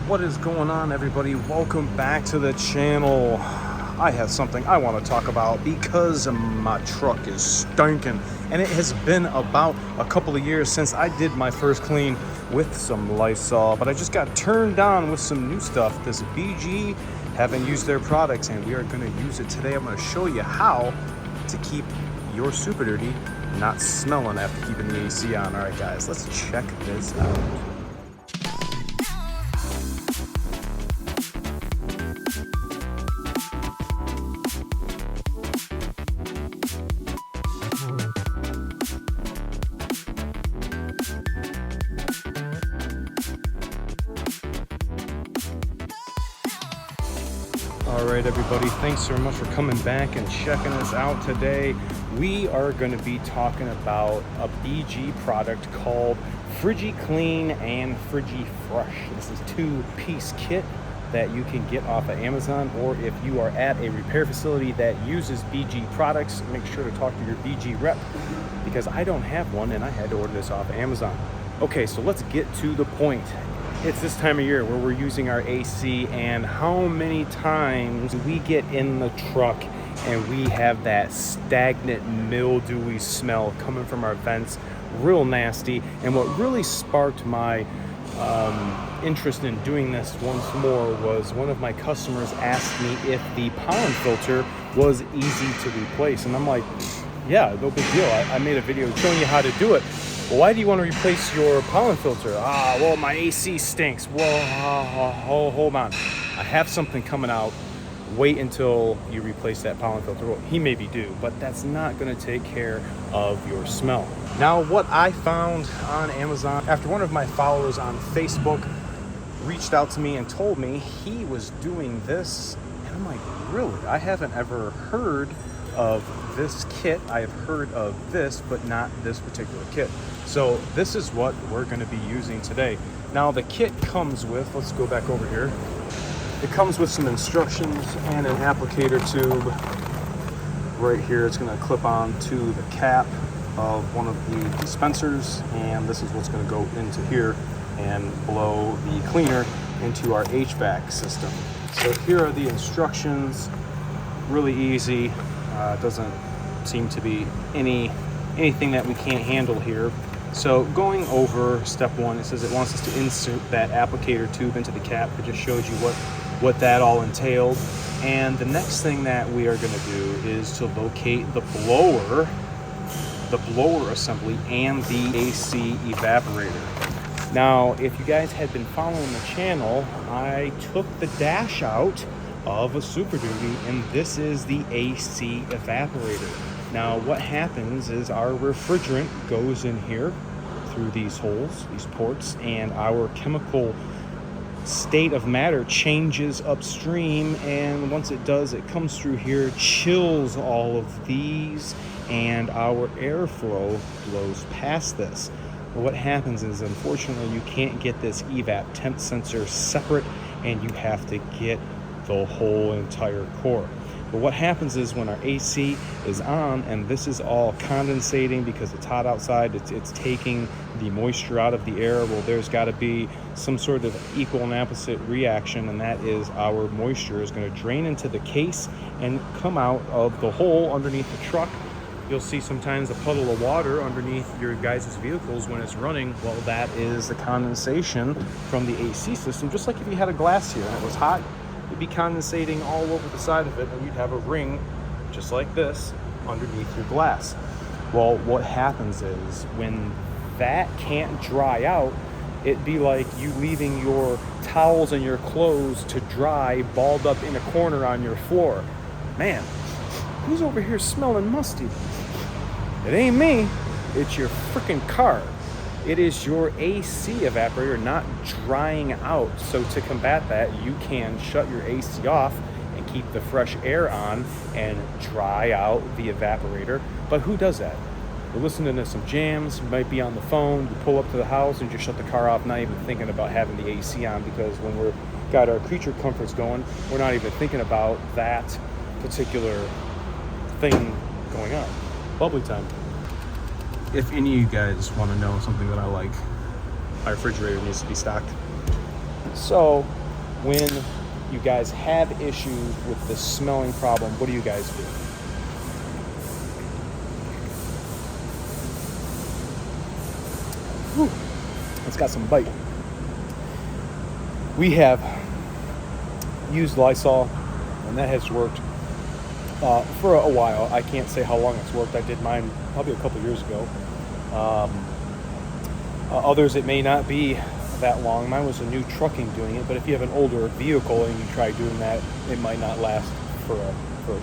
What is going on, everybody? Welcome back to the channel. I have something I want to talk about because my truck is stinking, and it has been about a couple of years since I did my first clean with some Lysol, but I just got turned on with some new stuff. This BG, haven't used their products, and we are going to use it today. I'm going to show you how to keep your Super Dirty not smelling after keeping the AC on. All right, guys, let's check this out. All right, everybody, thanks so much for coming back and checking us out today. We are going to be talking about a BG product called Figi Clean and Figi Fresh. This is a two-piece kit that you can get off of Amazon, or if you are at a repair facility that uses BG products, make sure to talk to your BG rep, because I don't have one and I had to order this off of Amazon. Okay, so let's get to the point. It's this time of year where we're using our AC, and how many times we get in the truck and we have that stagnant, mildewy smell coming from our vents, real nasty. And what really sparked my interest in doing this once more was one of my customers asked me if the pollen filter was easy to replace, and I'm like, yeah, no big deal. I made a video showing you how to do it. Well, why do you want to replace your pollen filter? Well, my AC stinks. Well, hold on. I have something coming out. Wait until you replace that pollen filter. Well, he maybe do, but that's not going to take care of your smell. Now, what I found on Amazon, after one of my followers on Facebook reached out to me and told me he was doing this, and I'm like, really? I haven't ever heard of this kit. I have heard of this, but not this particular kit. So this is what we're going to be using today. Now the kit comes with, let's go back over here. It comes with some instructions and an applicator tube. Right here, it's going to clip on to the cap of one of the dispensers, and this is what's going to go into here and blow the cleaner into our HVAC system. So here are the instructions. Really easy. Doesn't seem to be anything that we can't handle here. So going over step one, it says it wants us to insert that applicator tube into the cap. It just shows you what that all entailed. And the next thing that we are going to do is to locate the blower assembly and the AC evaporator. Now, if you guys had been following the channel, I took the dash out of a Super Duty, and this is the AC evaporator. Now what happens is our refrigerant goes in here through these holes, these ports, and our chemical state of matter changes upstream, and once it does, it comes through here, chills all of these, and our airflow blows past this. What happens is, unfortunately, you can't get this evap temp sensor separate, and you have to get the whole entire core. But what happens is when our AC is on and this is all condensating because it's hot outside, it's taking the moisture out of the air. Well, there's got to be some sort of equal and opposite reaction, and that is our moisture is going to drain into the case and come out of the hole underneath the truck. You'll see sometimes a puddle of water underneath your guys' vehicles when it's running. Well, that is the condensation from the AC system. Just like if you had a glass here and it was hot, it'd be condensating all over the side of it, and you'd have a ring just like this underneath your glass. Well, what happens is when that can't dry out, it'd be like you leaving your towels and your clothes to dry balled up in a corner on your floor. Man, who's over here smelling musty? It ain't me, it's your freaking car. It is your AC evaporator not drying out. So to combat that, you can shut your AC off and keep the fresh air on and dry out the evaporator. But who does that? We're listening to some jams, you might be on the phone, you pull up to the house and just shut the car off, not even thinking about having the AC on, because when we're got our creature comforts going, we're not even thinking about that particular thing going on. Bubbly time. If any of you guys want to know something that I like, my refrigerator needs to be stocked. So when you guys have issues with the smelling problem, what do you guys do? Whew. It's got some bite. We have used Lysol, and that has worked for a while. I can't say how long it's worked. I did mine probably a couple years ago. Others, it may not be that long. Mine was a new trucking doing it, but if you have an older vehicle and you try doing that, it might not last for a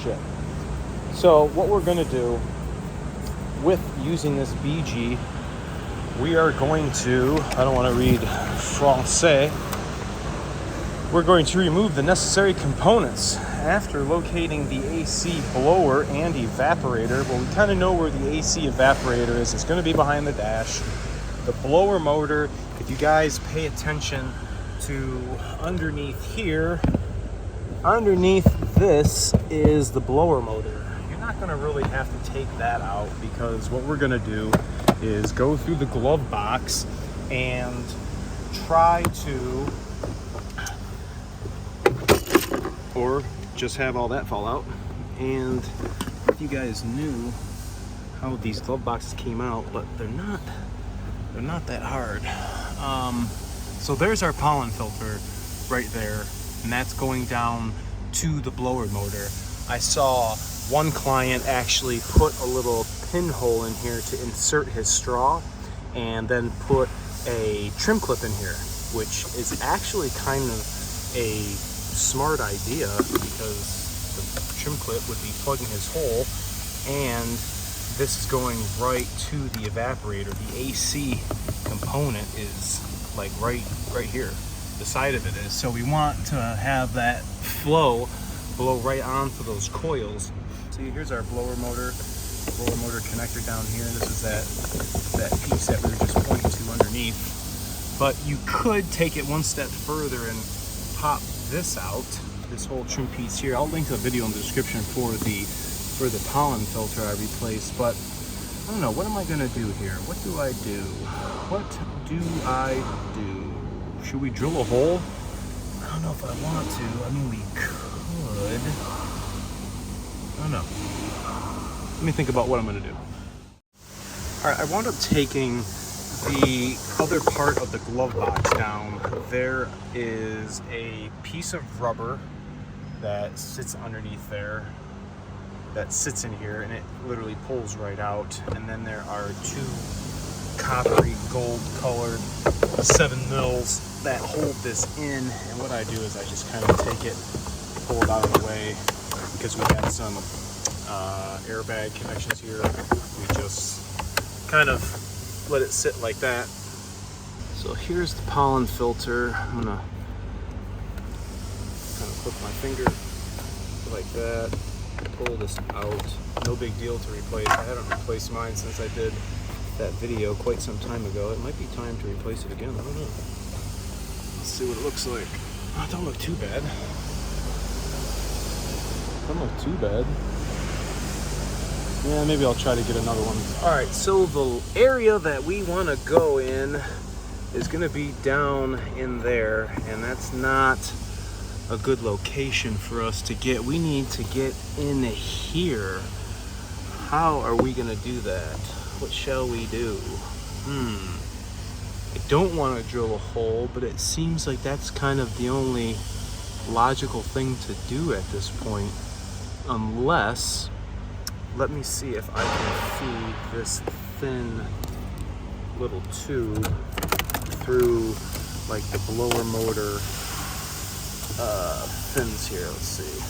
shit. So what we're going to do with using this BG, we are going to, I don't want to read Francais, we're going to remove the necessary components. After locating the AC blower and evaporator, well, we kind of know where the AC evaporator is. It's going to be behind the dash. The blower motor, if you guys pay attention to underneath here, underneath this is the blower motor. You're not going to really have to take that out, because what we're going to do is go through the glove box and try to, or just have all that fall out. And if you guys knew how these glove boxes came out, but they're not that hard. So there's our pollen filter right there, and that's going down to the blower motor. I saw one client actually put a little pinhole in here to insert his straw, and then put a trim clip in here, which is actually kind of a smart idea, because the trim clip would be plugging his hole, and this is going right to the evaporator. The AC component is like right here. The side of it is. So we want to have that flow blow right onto those coils. See, here's our blower motor connector down here. This is that piece that we were just pointing to underneath. But you could take it one step further and pop this out, this whole trim piece here. I'll link to a video in the description for the pollen filter I replaced. But I don't know, what am I gonna do here? What do I do? Should we drill a hole? I don't know if I want to. I mean, we could. I don't know. Let me think about what I'm gonna do. All right, I wound up taking the other part of the glove box down. There is a piece of rubber that sits underneath there, that sits in here, and it literally pulls right out. And then there are two coppery gold colored 7 mils that hold this in. And what I do is I just kind of take it, pull it out of the way, because we have some airbag connections here. We just kind of let it sit like that. So here's the pollen filter. I'm gonna kind of put my finger like that, pull this out. No big deal to replace. I haven't replaced mine since I did that video quite some time ago. It might be time to replace it again. I don't know. Let's see what it looks like. Oh, it don't look too bad. Don't look too bad. Yeah, maybe I'll try to get another one. All right, so the area that we want to go in is going to be down in there, and that's not a good location for us to get. We need to get in here. How are we going to do that? What shall we do? I don't want to drill a hole, but it seems like that's kind of the only logical thing to do at this point, unless, let me see if I can feed this thin little tube through like the blower motor fins here. Let's see.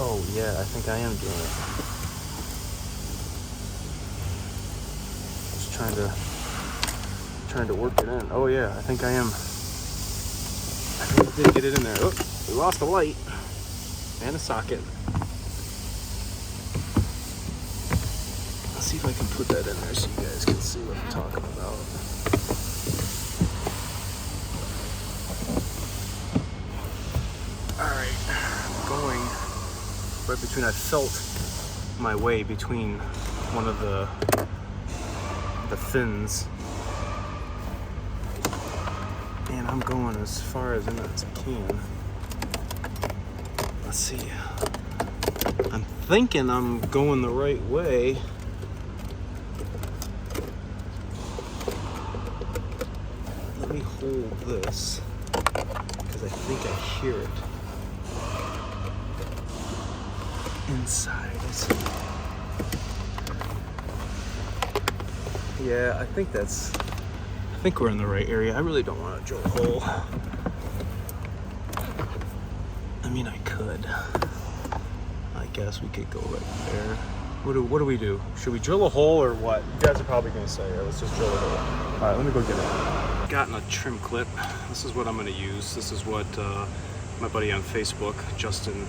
Oh yeah, I think I am doing it. Just trying to work it in. Oh yeah, I think I am. I think I did get it in there. Oh, we lost a light and a socket. Let's see if I can put that in there so you guys can see what I'm talking about. Alright, going right between, I felt my way between one of the fins. I'm going as far as in as I can. Let's see. I'm thinking I'm going the right way. Let me hold this because I think I hear it inside. Yeah, I think we're in the right area. I really don't want to drill a hole. I mean, I could. I guess we could go right there. What do we do? Should we drill a hole or what? You guys are probably gonna say, let's just drill a hole. All right, let me go get it. Gotten a trim clip. This is what I'm gonna use. This is what my buddy on Facebook, Justin,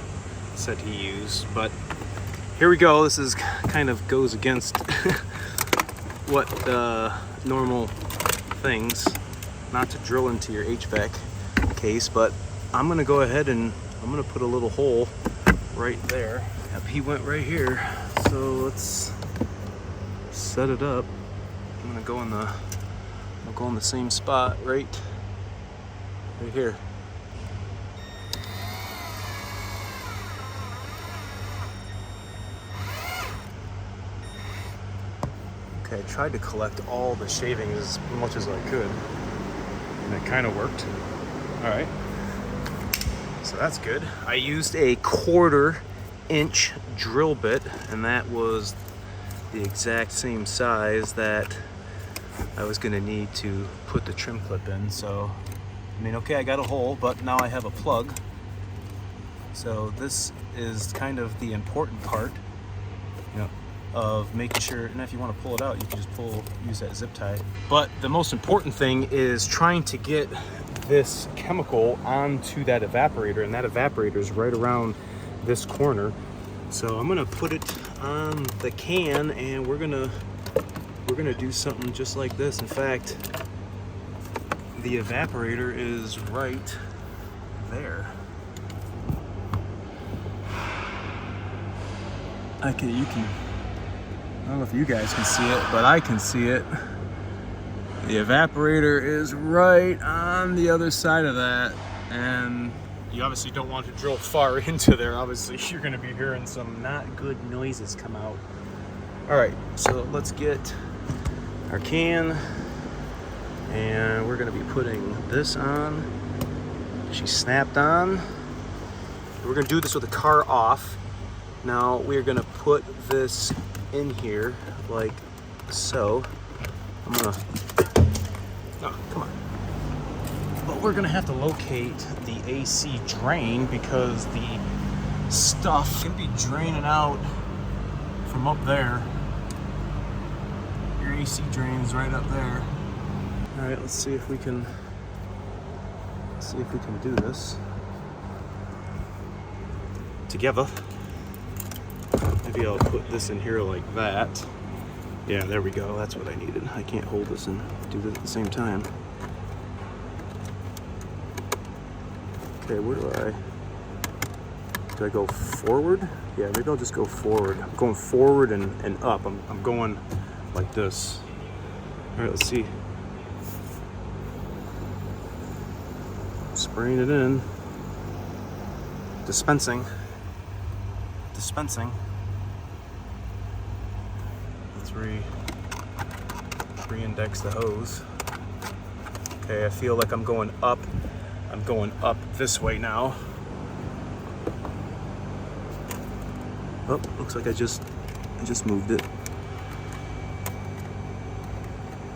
said he used. But here we go. This is kind of goes against what normal things, not to drill into your HVAC case, but I'm gonna go ahead and I'm gonna put a little hole right there. Yep, he went right here. So let's set it up. I'm gonna go in the same spot right here. Okay, I tried to collect all the shavings as much as I could, and it kind of worked. All right, so that's good. I used a 1/4-inch drill bit, and that was the exact same size that I was gonna need to put the trim clip in. So, I mean, okay, I got a hole, but now I have a plug. So this is kind of the important part, you know, of making sure, and if you want to pull it out, you can just use that zip tie. But the most important thing is trying to get this chemical onto that evaporator, and that evaporator is right around this corner. So I'm gonna put it on the can, and we're gonna do something just like this. In fact, the evaporator is right there. I don't know if you guys can see it, but I can see it. The evaporator is right on the other side of that, and you obviously don't want to drill far into there. Obviously, you're going to be hearing some not good noises come out. All right, so let's get our can, and we're going to be putting this on. She's snapped on. We're going to do this with the car off. Now we're going to put this in here like so. Oh, come on. But we're gonna have to locate the AC drain because the stuff can be draining out from up there. Your AC drain's right up there. All right, let's see if we can do this together. Maybe I'll put this in here like that. Yeah, there we go. That's what I needed. I can't hold this and do this at the same time. Okay, where do I go forward? Yeah, maybe I'll just go forward. I'm going forward and up. I'm going like this. All right, let's see. Spraying it in. Dispensing. Let's re-index the hose. Okay, I feel like I'm going up. I'm going up this way now. Oh, looks like I just moved it.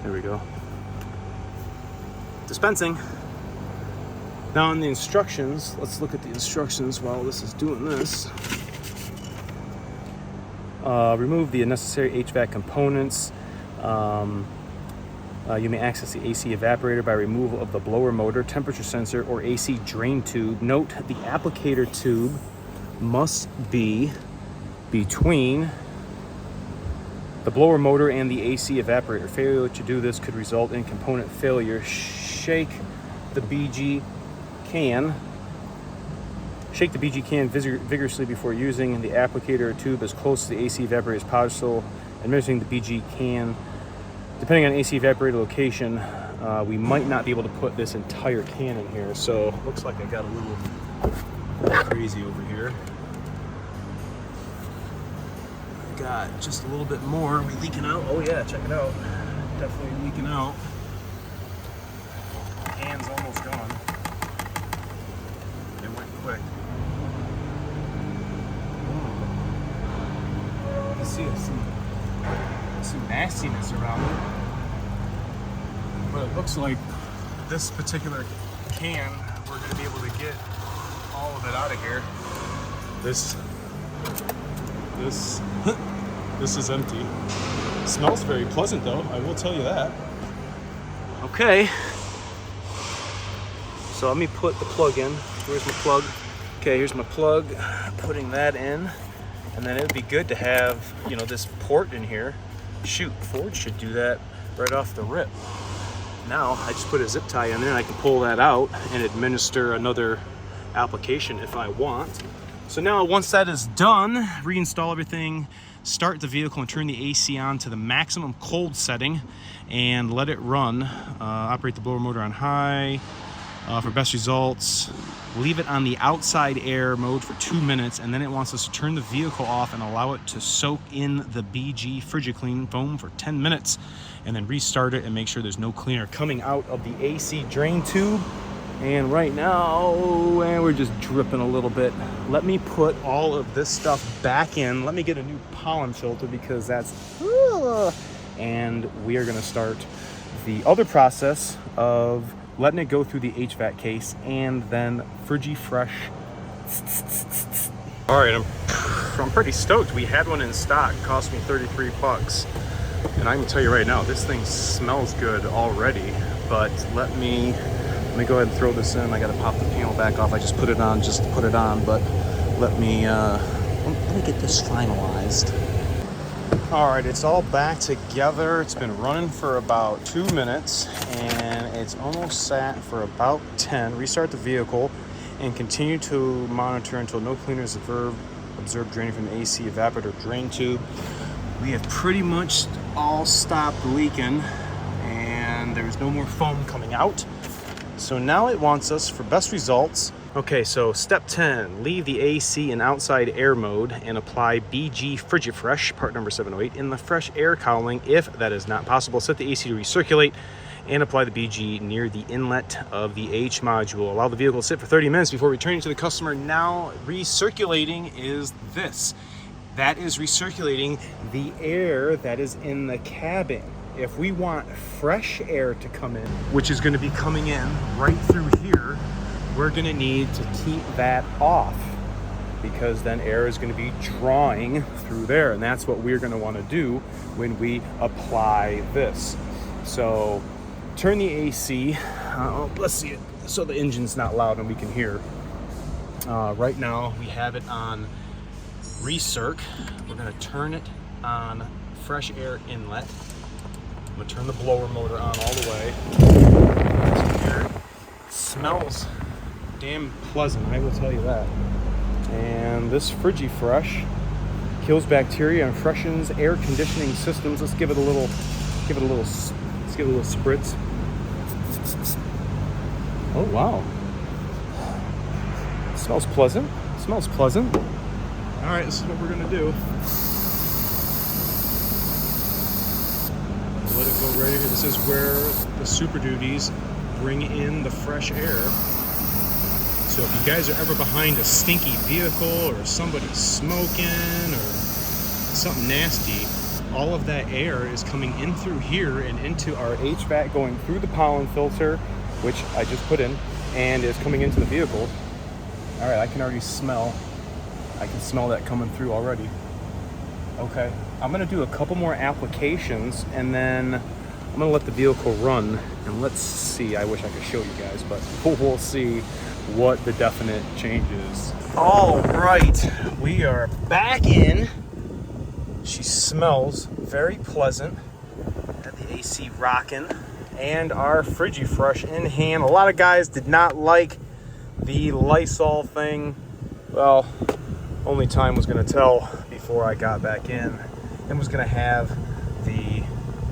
There we go. Dispensing. Now in the instructions, let's look at the instructions while this is doing this. Remove the unnecessary HVAC components. You may access the AC evaporator by removal of the blower motor, temperature sensor, or AC drain tube. Note the applicator tube must be between the blower motor and the AC evaporator. Failure to do this could result in component failure. Shake the BG can vigorously before using the applicator tube as close to the AC evaporator as possible. Administering the BG can, depending on AC evaporator location, we might not be able to put this entire can in here, so looks like I got a little crazy over here. Got just a little bit more. Are we leaking out? Oh yeah, check it out. Definitely leaking out. Can's almost gone. It went quick. You can see some nastiness around it. But it looks like this particular can, we're going to be able to get all of it out of here. This is empty. It smells very pleasant though, I will tell you that. Okay. So let me put the plug in. Where's my plug? Okay, here's my plug. Putting that in. And then it would be good to have, you know, this port in here. Shoot, Ford should do that right off the rip. Now I just put a zip tie in there and I can pull that out and administer another application if I want. So now once that is done, reinstall everything, start the vehicle and turn the AC on to the maximum cold setting and let it run. Operate the blower motor on high for best results. Leave it on the outside air mode for 2 minutes, and then it wants us to turn the vehicle off and allow it to soak in the BG FrigiClean foam for 10 minutes, and then restart it and make sure there's no cleaner coming out of the AC drain tube. And right now, we're just dripping a little bit. Let me put all of this stuff back in. Let me get a new pollen filter because that's... And we are gonna start the other process of letting it go through the HVAC case and then FrigiFresh. All right, I'm pretty stoked. We had one in stock, cost me 33 bucks. And I can tell you right now, this thing smells good already, but let me go ahead and throw this in. I gotta pop the panel back off. I just put it on just to put it on, but let me get this finalized. All right, it's all back together. It's been running for about 2 minutes and it's almost sat for about 10. Restart the vehicle and continue to monitor until no cleaner is observed draining from the AC evaporator drain tube. We have pretty much all stopped leaking and there's no more foam coming out. So now it wants us for best results. Okay, so step 10, leave the AC in outside air mode and apply BG FrigiFresh, part number 708, in the fresh air cowling. If that is not possible, set the AC to recirculate and apply the BG near the inlet of the H module. Allow the vehicle to sit for 30 minutes before returning to the customer. Now recirculating is this. That is recirculating the air that is in the cabin. If we want fresh air to come in, which is going to be coming in right through here, we're going to need to keep that off because then air is going to be drawing through there, and that's what we're going to want to do when we apply this. So turn the AC, let's see it, so the engine's not loud and we can hear. Right now we have it on recirc. We're going to turn it on fresh air inlet. I'm going to turn the blower motor on all the way. It smells damn pleasant, I will tell you that. And this FrigiFresh kills bacteria and freshens air conditioning systems. Let's give it a little spritz. Oh wow. Smells pleasant. Smells pleasant. All right, this is what we're gonna do. Let it go right here. This is where the Super Duties bring in the fresh air. So if you guys are ever behind a stinky vehicle or somebody's smoking or something nasty, all of that air is coming in through here and into our HVAC, going through the pollen filter, which I just put in, and is coming into the vehicle. All right, I can already smell. I can smell that coming through already. Okay, I'm gonna do a couple more applications and then I'm gonna let the vehicle run and let's see. I wish I could show you guys, but we'll see what the definite change is. All right, we are back in. She smells very pleasant. Got the AC rocking and our FrigiFresh in hand. A lot of guys did not like the Lysol thing. Well, only time was gonna tell before I got back in and was gonna have the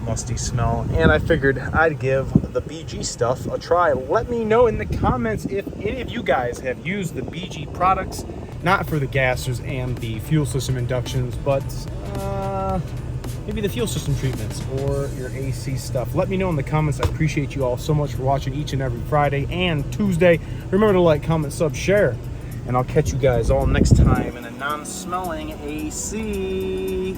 musty smell, and I figured I'd give the BG stuff a try. Let me know in the comments if any of you guys have used the BG products, not for the gassers and the fuel system inductions, but maybe the fuel system treatments or your AC stuff. Let me know in the comments. I appreciate you all so much for watching each and every Friday and Tuesday. Remember to like, comment, sub, share, and I'll catch you guys all next time in a non-smelling AC.